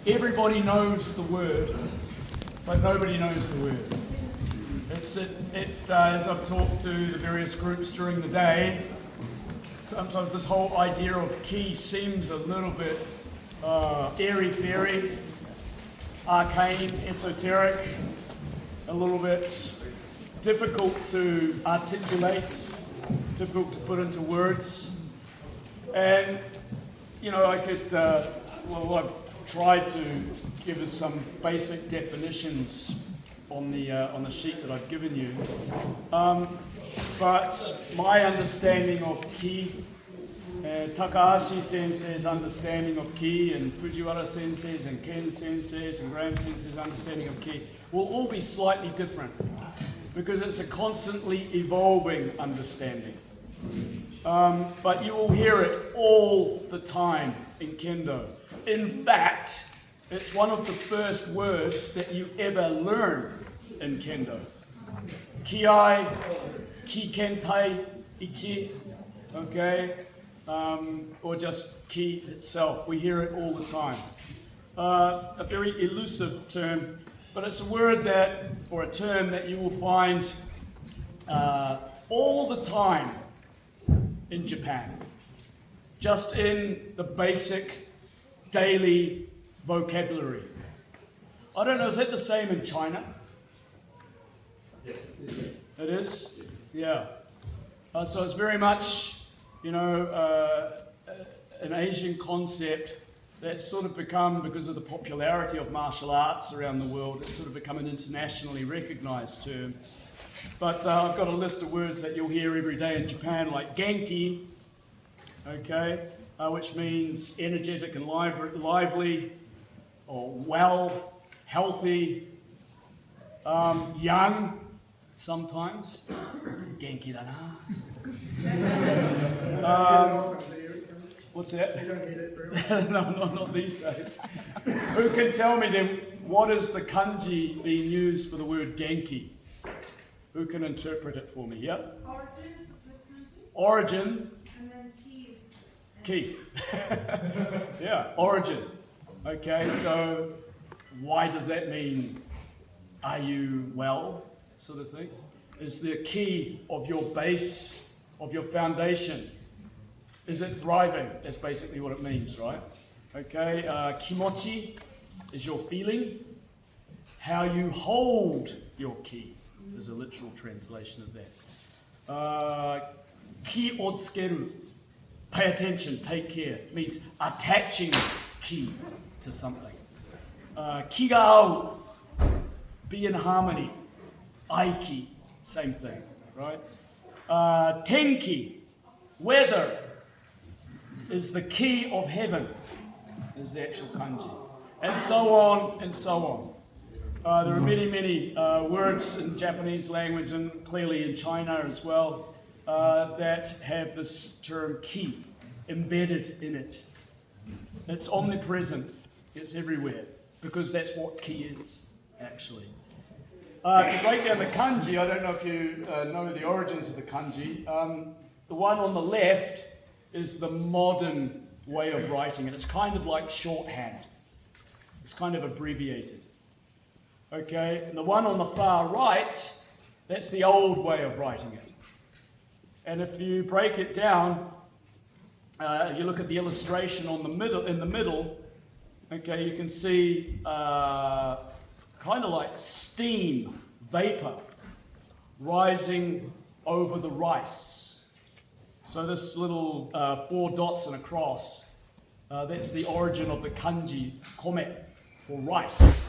Everybody knows the word, but nobody knows the word. As I've talked to the various groups during the day, sometimes this whole idea of ki seems a little bit airy-fairy, arcane, esoteric, a little bit difficult to articulate, difficult to put into words. And, you know, I could, I've tried to give us some basic definitions on the sheet that I've given you. But my understanding of ki, Takahashi Sensei's understanding of ki, and Fujiwara Sensei's and Ken Sensei's and Graham Sensei's understanding of ki will all be slightly different because it's a constantly evolving understanding. But you will hear it all the time in Kendo. In fact, it's one of the first words that you ever learn in Kendo. Ki-ai, ki-kentai, ichi, okay? Or just ki itself. We hear it all the time. A very elusive term, but it's a word that, or a term that you will find all the time in Japan. Just in the basic daily vocabulary. I don't know, is that the same in China? Yes. It is? Yes. Yeah. So it's very much, you know, an Asian concept that's sort of become, because of the popularity of martial arts around the world, it's sort of become an internationally recognized term. But I've got a list of words that you'll hear every day in Japan, like genki, okay, which means energetic and lively, or well, healthy, young, sometimes. Genki da na. What's that? You don't need it for No, not these days. Who can tell me then what is the kanji being used for the word genki? Who can interpret it for me? Yep. Origin is the first kanji. Origin. And then ki is... Ki. Yeah, origin. Okay, so why does that mean, are you well, sort of thing? Is the key of your base, of your foundation, is it thriving? That's basically what it means, right? Okay, kimochi is your feeling. How you hold your ki is a literal translation of that. Ki o tsukeru, pay attention, take care. It means attaching ki to something. Ki ga au, be in harmony. Aiki, same thing, right? Tenki, weather, is the key of heaven, is the actual kanji. And so on, and so on. There are many, many words in Japanese language, and clearly in China as well, that have this term ki embedded in it. It's omnipresent, it's everywhere, because that's what ki is, actually. To break down the kanji, I don't know if you know the origins of the kanji. The one on the left is the modern way of writing it. It's kind of like shorthand. It's kind of abbreviated. Okay, and the one on the far right, that's the old way of writing it. And if you break it down, if you look at the illustration in the middle, okay, you can see kind of like steam, vapor, rising over the rice. So this little 4 dots and a cross, that's the origin of the kanji kome for rice.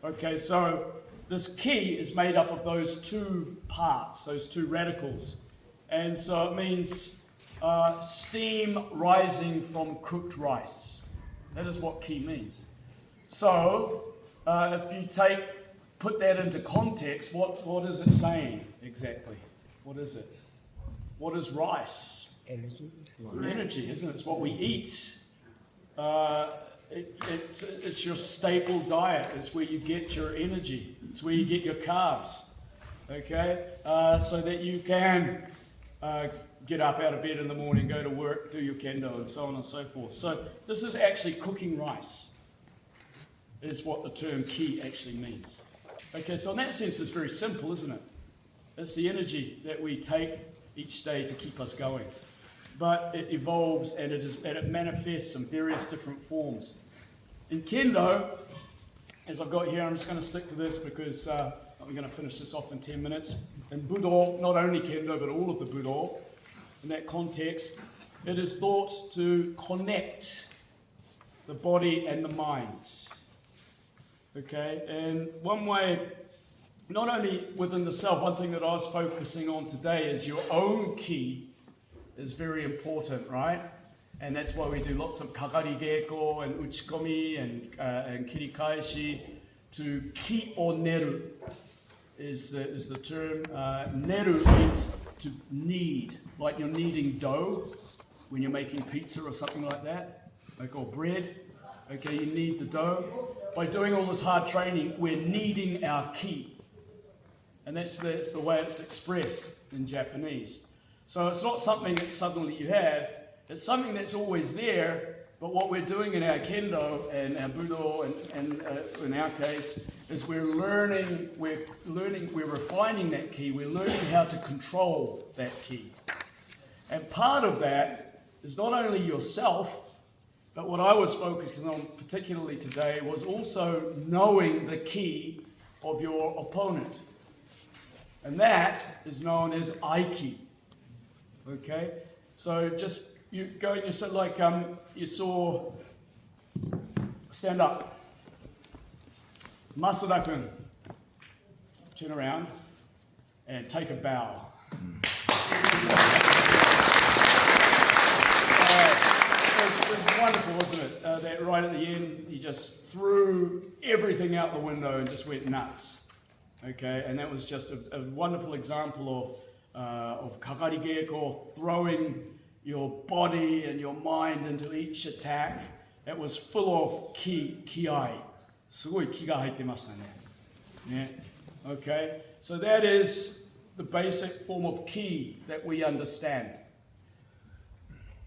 Okay, so this ki is made up of those two parts, those two radicals. And so it means steam rising from cooked rice. That is what ki means. So if you put that into context, what is it saying exactly? What is it? What is rice? energy. Energy, isn't it? It's what we eat. It's your staple diet. It's where you get your energy. It's where you get your carbs. Okay? So that you can get up out of bed in the morning, go to work, do your kendo, and so on and so forth. So this is actually cooking rice. is what the term ki actually means. Okay, so in that sense, it's very simple, isn't it? It's the energy that we take each day to keep us going. But it evolves and it manifests in various different forms. In Kendo, as I've got here, I'm just going to stick to this because I'm going to finish this off in 10 minutes. In Budo, not only Kendo, but all of the Budo, in that context, it is thought to connect the body and the mind. Okay, and one way, not only within the self, one thing that I was focusing on today is your own ki is very important, right? And that's why we do lots of kagari geiko and uchikomi and kirikaeshi. To ki o neru is the term. Neru means to knead, like you're kneading dough when you're making pizza or something like that, like or bread. Okay, you knead the dough. By doing all this hard training, we're kneading our ki. And that's the way it's expressed in Japanese. So it's not something that suddenly you have, it's something that's always there, but what we're doing in our Kendo and our Budo and in our case, is we're refining that ki, we're learning how to control that ki. And part of that is not only yourself, but what I was focusing on particularly today was also knowing the ki of your opponent. And that is known as Aiki. Okay? So just, you go and you sit like you saw, stand up. Masada-kun, turn around and take a bow. It was wonderful, wasn't it? That right at the end, he just threw everything out the window and just went nuts. Okay, and that was just a wonderful example of kagari geiko, throwing your body and your mind into each attack. It was full of ki-ai. すごい気が入ってましたね。Okay, so that is the basic form of ki that we understand.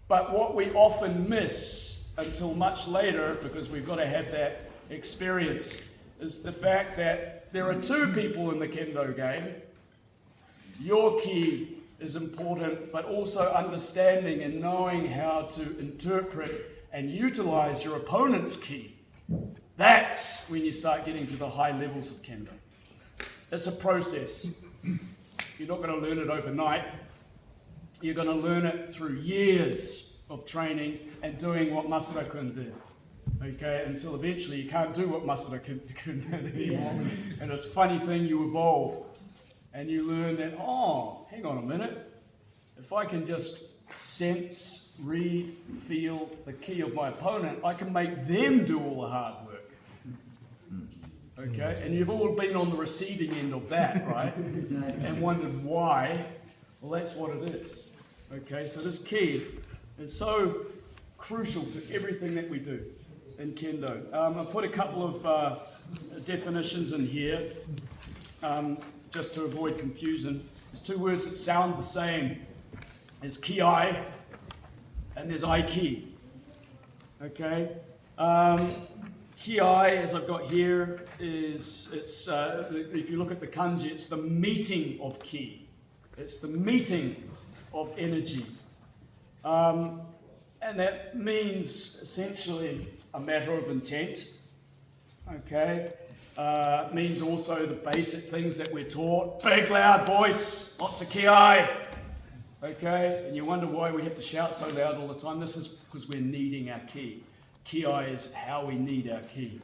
But what we often miss until much later, because we've got to have that experience, is the fact that there are two people in the Kendo game. Your ki is important, but also understanding and knowing how to interpret and utilize your opponent's ki. That's when you start getting to the high levels of Kendo. It's a process. You're not going to learn it overnight. You're going to learn it through years of training and doing what Masada-kun did. Okay, until eventually you can't do what Masada-kun did anymore. And it's a funny thing, you evolve. And you learn that, oh, hang on a minute. If I can just sense, read, feel the ki of my opponent, I can make them do all the hard work. Okay, and you've all been on the receiving end of that, right? And wondered why. Well, that's what it is. Okay, so this ki is so crucial to everything that we do in Kendo. I put a couple of definitions in here, just to avoid confusion. There's two words that sound the same. There's ki-ai and there's ai-ki. Okay? Ki-ai, as I've got here, it's if you look at the kanji, it's the meeting of ki. It's the meeting of energy. And that means essentially a matter of intent. Okay? It means also the basic things that we're taught. Big, loud voice, lots of ki-ai. Okay? And you wonder why we have to shout so loud all the time. This is because we're needing our ki. Ki-ai is how we need our ki.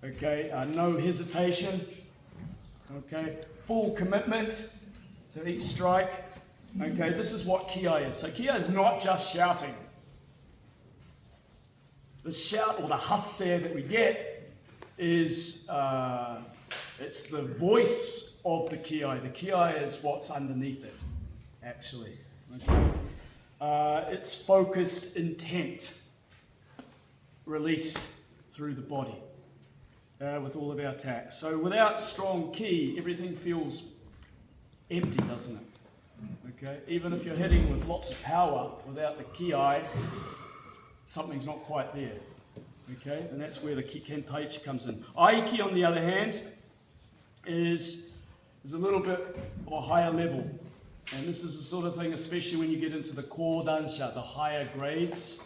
Okay? No hesitation. Okay? Full commitment to each strike. Okay? This is what ki-ai is. So ki-ai is not just shouting. The shout or the hasse that we get is it's the voice of the ki-ai. The ki-ai is what's underneath it, actually. Okay? It's focused intent released through the body with all of our attacks. So without strong ki, everything feels empty, doesn't it? Okay? Even if you're hitting with lots of power, without the ki-ai, something's not quite there. Okay, and that's where the kentaichi comes in. Aiki, on the other hand, is a little bit of a higher level. And this is the sort of thing, especially when you get into the kodansha, the higher grades.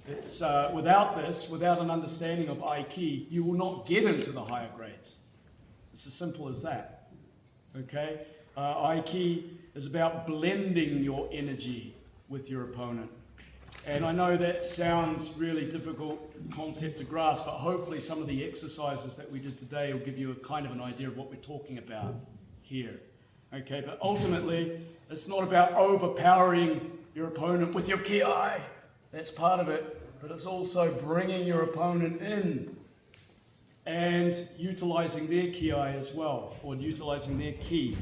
It's without this, without an understanding of Aiki, you will not get into the higher grades. It's as simple as that. Okay? Aiki is about blending your energy with your opponent. And I know that sounds really difficult concept to grasp, but hopefully some of the exercises that we did today will give you a kind of an idea of what we're talking about here. Okay, but ultimately, it's not about overpowering your opponent with your ki. That's part of it, but it's also bringing your opponent in and utilizing their ki as well, or utilizing their ki.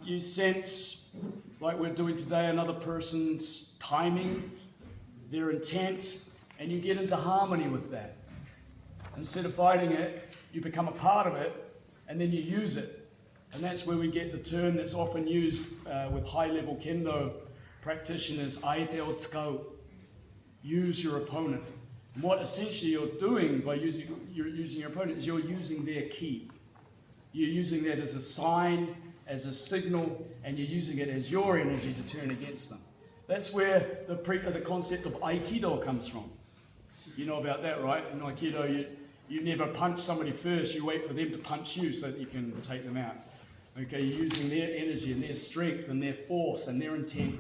You sense, like we're doing today, another person's timing, their intent, and you get into harmony with that. Instead of fighting it, you become a part of it, and then you use it. And that's where we get the term that's often used with high-level Kendo practitioners, aite o tsukau, use your opponent. And what essentially you're doing by using your opponent is you're using their ki. You're using that as a sign, as a signal, and you're using it as your energy to turn against them. That's where the concept of Aikido comes from. You know about that, right? In Aikido, you never punch somebody first, you wait for them to punch you so that you can take them out. Okay, you're using their energy and their strength and their force and their intent,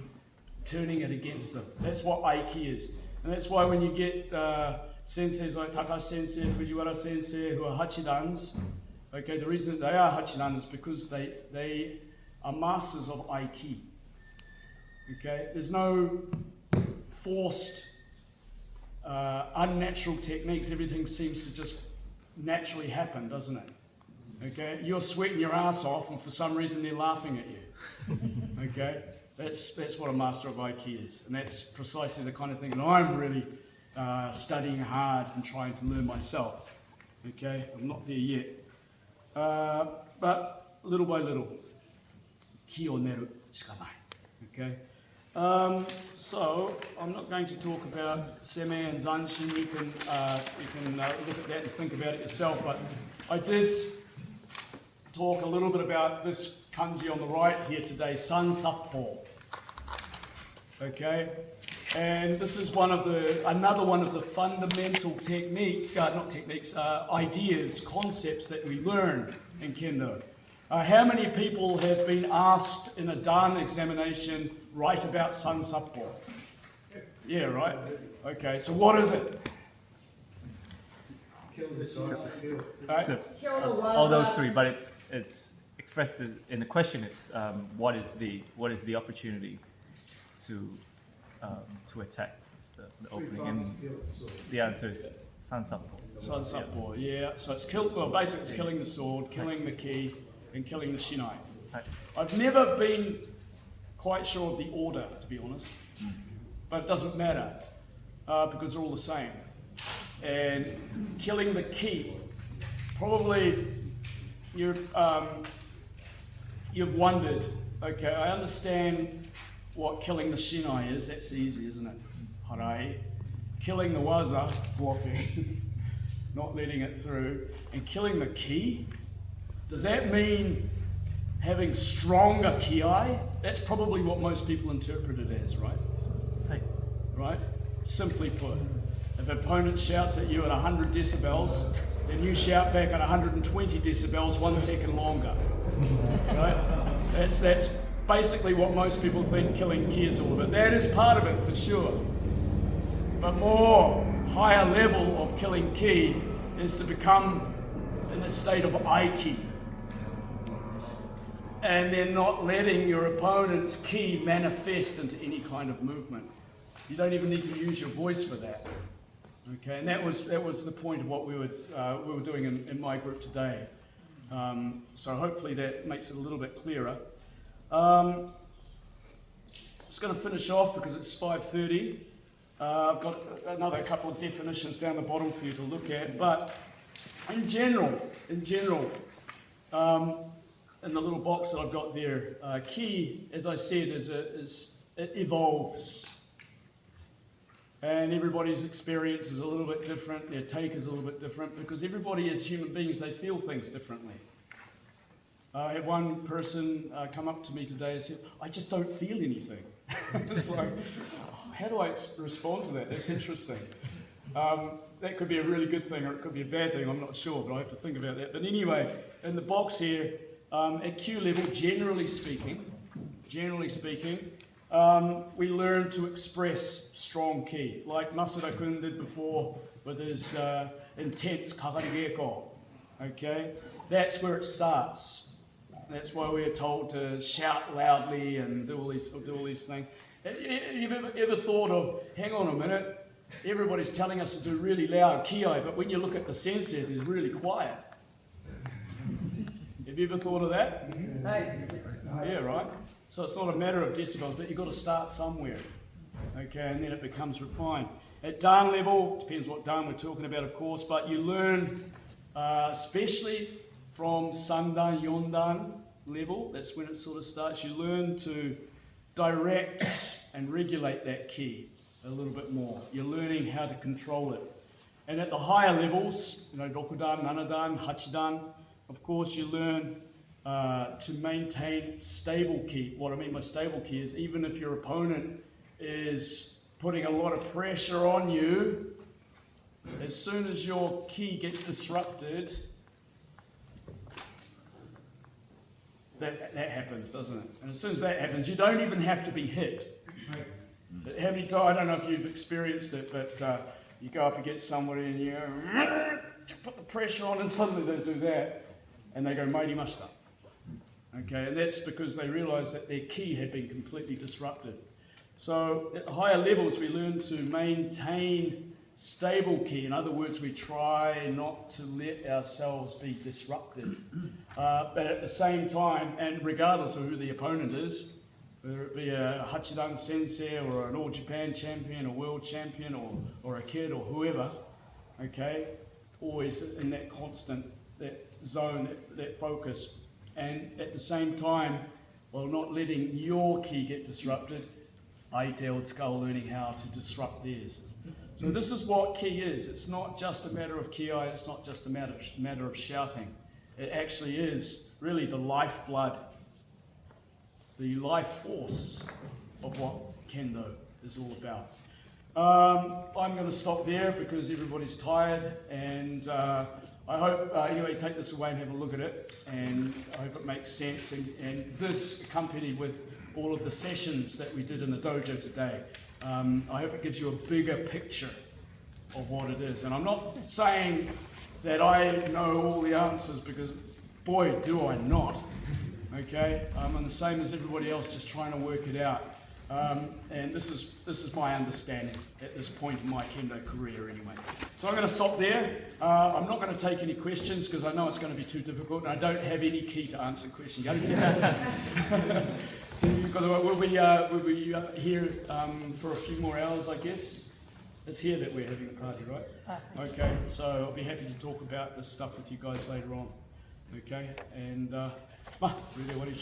turning it against them. That's what Aiki is. And that's why when you get senseis like Takashi Sensei, Fujiwara Sensei, who are Hachidans, okay, the reason that they are Hachidans is because they are masters of Aiki. Okay, there's no forced, unnatural techniques. Everything seems to just naturally happen, doesn't it? Okay, you're sweating your ass off, and for some reason they're laughing at you. Okay, that's what a master of Aiki is, and that's precisely the kind of thing that I'm really studying hard and trying to learn myself. Okay, I'm not there yet, but little by little, ki o neru shikanai. Okay. So I'm not going to talk about seme and zanshin. You can look at that and think about it yourself. But I did talk a little bit about this kanji on the right here today, sansappo. Okay, and this is another one of the fundamental ideas, concepts that we learn in Kendo. How many people have been asked in a Dan examination, write about sansappo? Yeah, right? Okay, so what is it? So, all those three, but it's expressed in the question. It's what is the opportunity to attack? It's the opening, and the answer is sansappo. Sansappo, yeah. So it's basically it's killing the sword, killing the ki, and killing the shinai. Right. I've never been quite sure of the order, to be honest, but it doesn't matter because they're all the same. And killing the ki, probably you've wondered. Okay, I understand what killing the shinai is. That's easy, isn't it? Harai. Killing the waza, blocking, not letting it through, and killing the ki. Does that mean having stronger ki? That's probably what most people interpret it as, right? Hey. Right? Simply put, if an opponent shouts at you at 100 decibels, then you shout back at 120 decibels 1 second longer. Right? That's basically what most people think killing ki is all about. That is part of it for sure. But more higher level of killing ki is to become in a state of aiki. And then not letting your opponent's ki manifest into any kind of movement. You don't even need to use your voice for that. Okay, and that was the point of what we were doing in my group today. So hopefully that makes it a little bit clearer. I'm just going to finish off because it's 5:30. I've got another couple of definitions down the bottom for you to look at, but in general, in the little box that I've got there, ki, as I said, it evolves. and everybody's experience is a little bit different, their take is a little bit different, because everybody as human beings, they feel things differently. I had one person come up to me today and said, I just don't feel anything. It's like, how do I respond to that? That's interesting. That could be a really good thing or it could be a bad thing, I'm not sure, but I have to think about that. But anyway, in the box here, at Q level, generally speaking, we learn to express strong ki, like Masada-kun did before with his intense kakarigeko. Okay? That's where it starts. That's why we're told to shout loudly and do all these things. You've ever thought of, hang on a minute, everybody's telling us to do really loud ki-ai, but when you look at the sensei, it's really quiet. Have you ever thought of that? Yeah, right? So it's not a matter of decibels, but you've got to start somewhere. Okay, and then it becomes refined. At Dan level, depends what Dan we're talking about, of course, but you learn, especially from Sandan, Yondan level, that's when it sort of starts, you learn to direct and regulate that ki a little bit more. You're learning how to control it. And at the higher levels, Rokudan, Nanadan, Hachidan, of course you learn to maintain stable ki. What I mean by stable ki is even if your opponent is putting a lot of pressure on you, as soon as your ki gets disrupted, that happens, doesn't it? And as soon as that happens, you don't even have to be hit. How many times, I don't know if you've experienced it, but you go up against somebody and you put the pressure on and suddenly they do that and they go mighty musta. Okay, and that's because they realise that their ki had been completely disrupted. So at the higher levels we learn to maintain stable ki. In other words, we try not to let ourselves be disrupted. But at the same time, and regardless of who the opponent is, whether it be a Hachidan Sensei or an All Japan champion or world champion or a kid or whoever, okay, always in that constant, that zone, that focus. And at the same time, while not letting your ki get disrupted, Aite Old Skull learning how to disrupt theirs. So this is what ki is. It's not just a matter of ki-ai, it's not just a matter of shouting. It actually is really the lifeblood, the life force of what Kendo is all about. I'm going to stop there because everybody's tired, and I hope, anyway, take this away and have a look at it, and I hope it makes sense, and this accompanied with all of the sessions that we did in the dojo today. I hope it gives you a bigger picture of what it is. And I'm not saying that I know all the answers, because boy, do I not. Okay? I'm the same as everybody else, just trying to work it out. And this is my understanding at this point in my Kendo career anyway. So I'm going to stop there. I'm not going to take any questions because I know it's going to be too difficult, and I don't have any key to answer questions. We'll be here for a few more hours, I guess. It's here that we're having a party, right? Okay, so I'll be happy to talk about this stuff with you guys later on. Okay, and really, what is